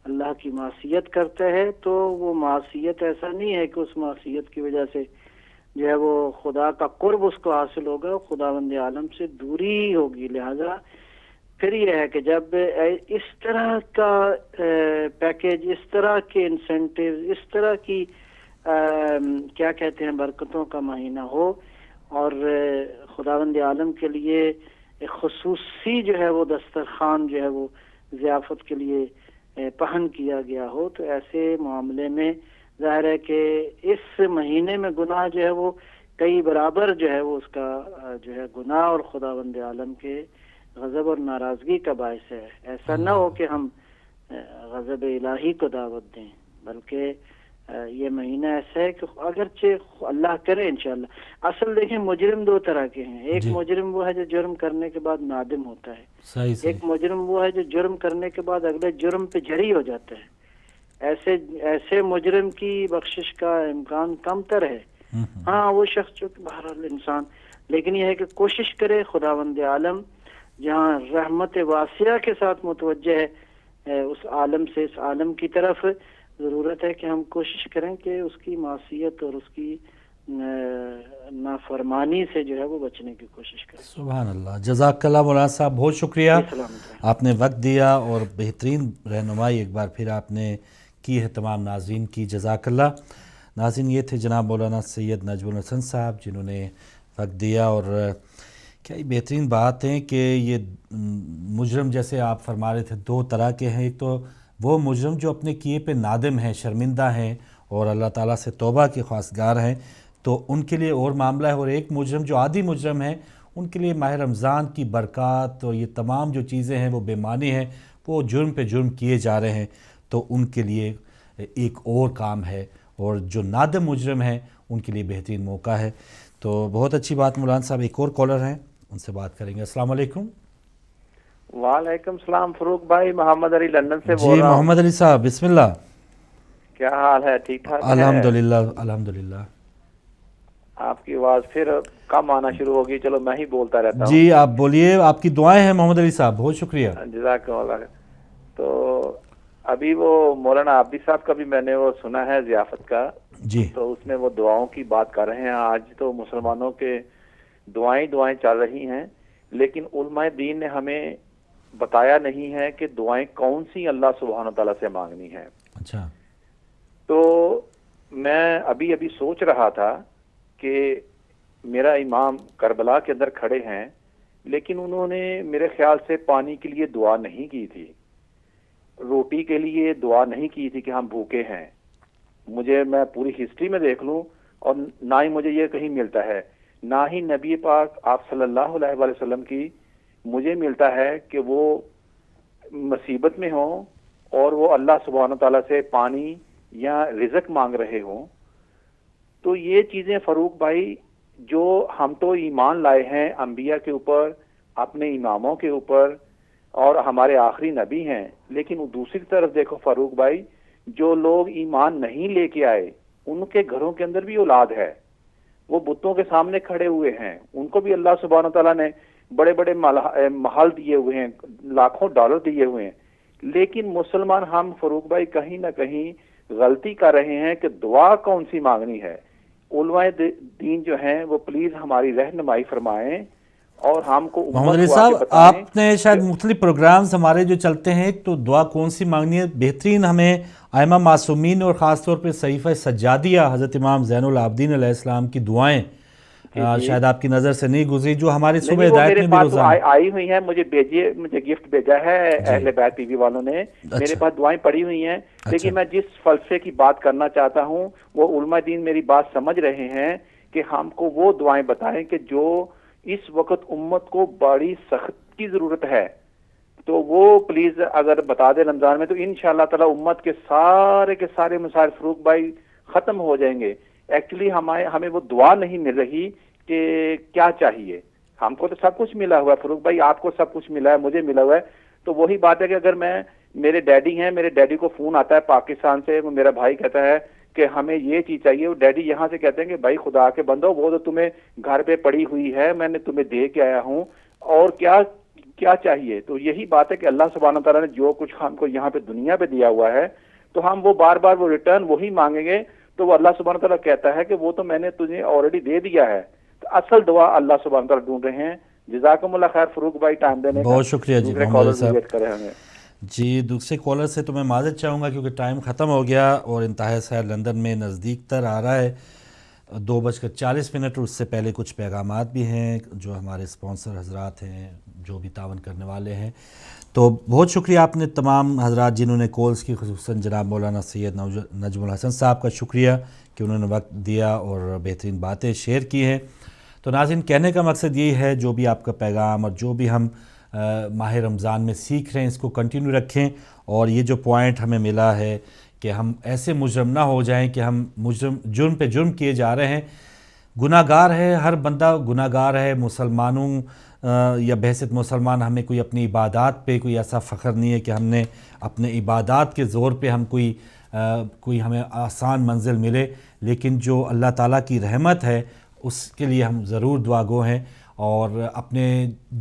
اللہ کی معصیت کرتا ہے تو وہ معصیت ایسا نہیں ہے کہ اس معصیت کی وجہ سے جو ہے وہ خدا کا قرب اس کو حاصل ہوگا، خداوند عالم سے دوری ہوگی. لہذا پھر یہ ہے کہ جب اس طرح کا پیکیج، اس طرح کے انسینٹیو، اس طرح کی کیا کہتے ہیں برکتوں کا مہینہ ہو اور خداوند عالم کے لیے خصوصی جو ہے وہ دسترخوان جو ہے وہ ضیافت کے لیے پہن کیا گیا ہو، تو ایسے معاملے میں ظاہر ہے کہ اس مہینے میں گناہ جو ہے وہ کئی برابر جو ہے وہ اس کا جو ہے گناہ اور خداوند عالم کے غضب اور ناراضگی کا باعث ہے. ایسا نہ ہو کہ ہم غضب الہی کو دعوت دیں، بلکہ یہ مہینہ ایسا ہے کہ اگرچہ اللہ کرے انشاءاللہ. اصل دیکھیں مجرم دو طرح کے ہیں. ایک مجرم وہ ہے جو جرم کرنے کے بعد نادم ہوتا ہے، ایک مجرم وہ ہے جو جرم کرنے کے بعد اگلے جرم پہ جری ہو جاتا ہے. ایسے مجرم کی بخشش کا امکان کم تر ہے. ہاں وہ شخص جو کہ بہرحال انسان، لیکن یہ ہے کہ کوشش کرے خداوند عالم جہاں رحمت واسعہ کے ساتھ متوجہ ہے اس عالم سے، اس عالم کی طرف ضرورت ہے کہ ہم کوشش کریں کہ اس کی معصیت اور اس کی نافرمانی سے جو ہے وہ بچنے کی کوشش کریں. سبحان اللہ. جزاک اللہ مولانا صاحب، بہت شکریہ، آپ نے وقت دیا اور بہترین رہنمائی ایک بار پھر آپ نے کی ہے تمام ناظرین کی. جزاک اللہ. ناظرین، یہ تھے جناب مولانا سید نجم الحسن صاحب جنہوں نے وقت دیا. اور کیا یہ بہترین بات ہے کہ یہ مجرم جیسے آپ فرما رہے تھے دو طرح کے ہیں. ایک تو وہ مجرم جو اپنے کیے پہ نادم ہیں، شرمندہ ہیں اور اللہ تعالیٰ سے توبہ کے خواستگار ہیں، تو ان کے لیے اور معاملہ ہے. اور ایک مجرم جو عادی مجرم ہیں، ان کے لیے ماہ رمضان کی برکات اور یہ تمام جو چیزیں ہیں وہ بے معنی ہیں، وہ جرم پہ جرم کیے جا رہے ہیں، تو ان کے لیے ایک اور کام ہے. اور جو نادم مجرم ہیں ان کے لیے بہترین موقع ہے. تو بہت اچھی بات مولانا صاحب. ایک اور کالر ہیں، ان سے بات کریں گے. السلام علیکم. وعلیکم السلام فروخ بھائی، محمد علی لندن سے بول رہا ہوں. جی محمد علی صاحب، بسم اللہ. کیا حال ہے؟ ٹھیک ٹھاک؟ الحمدللہ الحمدللہ. آپ کی آواز پھر کم آنا شروع ہوگی، چلو میں ہی بولتا رہتا ہوں. جی آپ بولیے، آپ کی دعائیں ہیں محمد علی صاحب. بہت شکریہ. جزاک اللہ. تو ابھی وہ مولانا عابدی صاحب کا بھی میں نے وہ سنا ہے ضیافت کا، جی، تو اس میں وہ دعاؤں کی بات کر رہے ہیں. آج تو مسلمانوں کے دعائیں چل رہی ہیں، لیکن علماء دین نے ہمیں بتایا نہیں ہے کہ دعائیں کون سی اللہ سبحانہ تعالیٰ سے مانگنی ہے. اچھا. تو میں ابھی سوچ رہا تھا کہ میرا امام کربلا کے اندر کھڑے ہیں، لیکن انہوں نے میرے خیال سے پانی کے لیے دعا نہیں کی تھی، روٹی کے لیے دعا نہیں کی تھی کہ ہم بھوکے ہیں. میں پوری ہسٹری میں دیکھ لوں اور نہ ہی مجھے یہ کہیں ملتا ہے، نہ ہی نبی پاک آپ صلی اللہ علیہ وآلہ وسلم کی مجھے ملتا ہے کہ وہ مصیبت میں ہوں اور وہ اللہ سبحانہ تعالیٰ سے پانی یا رزق مانگ رہے ہوں. تو یہ چیزیں فاروق بھائی، جو ہم تو ایمان لائے ہیں انبیاء کے اوپر، اپنے اماموں کے اوپر، اور ہمارے آخری نبی ہیں، لیکن دوسری طرف دیکھو فاروق بھائی، جو لوگ ایمان نہیں لے کے آئے ان کے گھروں کے اندر بھی اولاد ہے. وہ بتوں کے سامنے کھڑے ہوئے ہیں. ان کو بھی اللہ سبحانہ تعالیٰ نے بڑے بڑے محل دیے ہوئے ہیں, لاکھوں ڈالر دیے ہوئے ہیں, لیکن مسلمان ہم فاروق بھائی کہیں نہ کہیں غلطی کر رہے ہیں کہ دعا کون سی مانگنی ہے. علماء دین جو ہیں وہ پلیز ہماری رہنمائی فرمائیں اور ہم کو محمد علی صاحب, آپ نے شاید مختلف پروگرامز ہمارے جو چلتے ہیں تو دعا کون سی مانگنی ہے, بہترین ہمیں ائمہ معصومین اور خاص طور پہ صحیفہ سجادیہ حضرت امام زین العابدین علیہ السلام کی دعائیں شاید آپ کی نظر سے نہیں گزری, جو ہماری صبح ہدایت میں بھی روزانہ آئی ہوئی ہیں. مجھے گفٹ بھیجا ہے اہل بیت ٹی وی والوں نے, میرے پاس دعائیں پڑی ہوئی ہیں. لیکن میں جس فلسفے کی بات کرنا چاہتا ہوں وہ علماء دین میری بات سمجھ رہے ہیں کہ ہم کو وہ دعائیں بتائیں کہ جو اس وقت امت کو بڑی سخت کی ضرورت ہے, تو وہ پلیز اگر بتا دیں رمضان میں, تو انشاءاللہ تعالی امت کے سارے مسائل فاروق بھائی ختم ہو جائیں گے. ایکچولی ہمیں وہ دعا نہیں مل رہی کہ کیا چاہیے. ہم کو تو سب کچھ ملا ہوا ہے فاروق بھائی, آپ کو سب کچھ ملا ہے, مجھے ملا ہوا ہے. تو وہی بات ہے کہ اگر میرے ڈیڈی ہیں, میرے ڈیڈی کو فون آتا ہے پاکستان سے, وہ میرا بھائی کہتا ہے کہ ہمیں یہ چیز چاہیے, وہ ڈیڈی یہاں سے کہتے ہیں کہ بھائی خدا کے بندو وہ تو تمہیں گھر پہ پڑی ہوئی ہے, میں نے تمہیں دے کے آیا ہوں, اور کیا چاہیے. تو یہی بات ہے کہ اللہ سبحانہ تعالیٰ نے جو کچھ ہم کو یہاں پہ دنیا پہ دیا ہوا ہے, تو ہم وہ بار بار وہ ریٹرن وہی مانگیں گے. تو وہ اللہ سبحانہ تعالیٰ کہتا ہے کہ وہ تو میں نے تجھے آلریڈی دے دیا ہے. تو اصل دعا اللہ سبحانہ تعالیٰ ڈھونڈ رہے ہیں. جزاکم اللہ خیر فاروق بھائی ٹائم دینے کا, بہت شکریہ جی محمد صاحب. ہمیں جی دوسرے کالر سے تو میں معذرت چاہوں گا کیونکہ ٹائم ختم ہو گیا اور انتہائی سیر لندن میں نزدیک تر آ رہا ہے. 2:40 اور اس سے پہلے کچھ پیغامات بھی ہیں جو ہمارے سپانسر حضرات ہیں, جو بھی تعاون کرنے والے ہیں. تو بہت شکریہ آپ نے تمام حضرات جنہوں نے کالز کی, خصوصاً جناب مولانا سید نجم الحسن صاحب کا شکریہ کہ انہوں نے وقت دیا اور بہترین باتیں شیئر کی ہیں. تو ناظرین, کہنے کا مقصد یہ ہے جو بھی آپ کا پیغام اور جو بھی ہم ماہ رمضان میں سیکھ رہے ہیں اس کو کنٹینیو رکھیں. اور یہ جو پوائنٹ ہمیں ملا ہے کہ ہم ایسے مجرم نہ ہو جائیں کہ ہم جرم پہ جرم کیے جا رہے ہیں. گناہ گار ہے, ہر بندہ گناہ گار ہے. مسلمانوں یا بحیثیت مسلمان ہمیں کوئی اپنی عبادات پہ کوئی ایسا فخر نہیں ہے کہ ہم نے اپنے عبادات کے زور پہ ہم کوئی ہمیں آسان منزل ملے, لیکن جو اللہ تعالیٰ کی رحمت ہے اس کے لیے ہم ضرور دعا گو ہیں. اور اپنے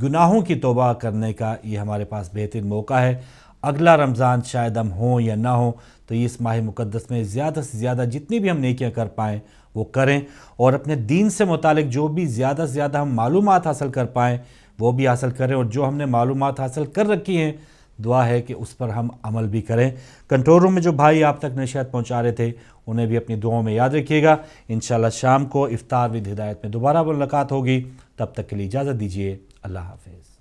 گناہوں کی توبہ کرنے کا یہ ہمارے پاس بہترین موقع ہے. اگلا رمضان شاید ہم ہوں یا نہ ہوں, تو یہ اس ماہ مقدس میں زیادہ سے زیادہ جتنی بھی ہم نیکیاں کر پائیں وہ کریں, اور اپنے دین سے متعلق جو بھی زیادہ سے زیادہ ہم معلومات حاصل کر پائیں وہ بھی حاصل کریں, اور جو ہم نے معلومات حاصل کر رکھی ہیں دعا ہے کہ اس پر ہم عمل بھی کریں. کنٹرول روم میں جو بھائی آپ تک نشریات پہنچا رہے تھے انہیں بھی اپنی دعاؤں میں یاد رکھیے گا. انشاءاللہ شام کو افطار ود ہدایت میں دوبارہ ملاقات ہوگی. تب تک کے لیے اجازت دیجیے. اللہ حافظ.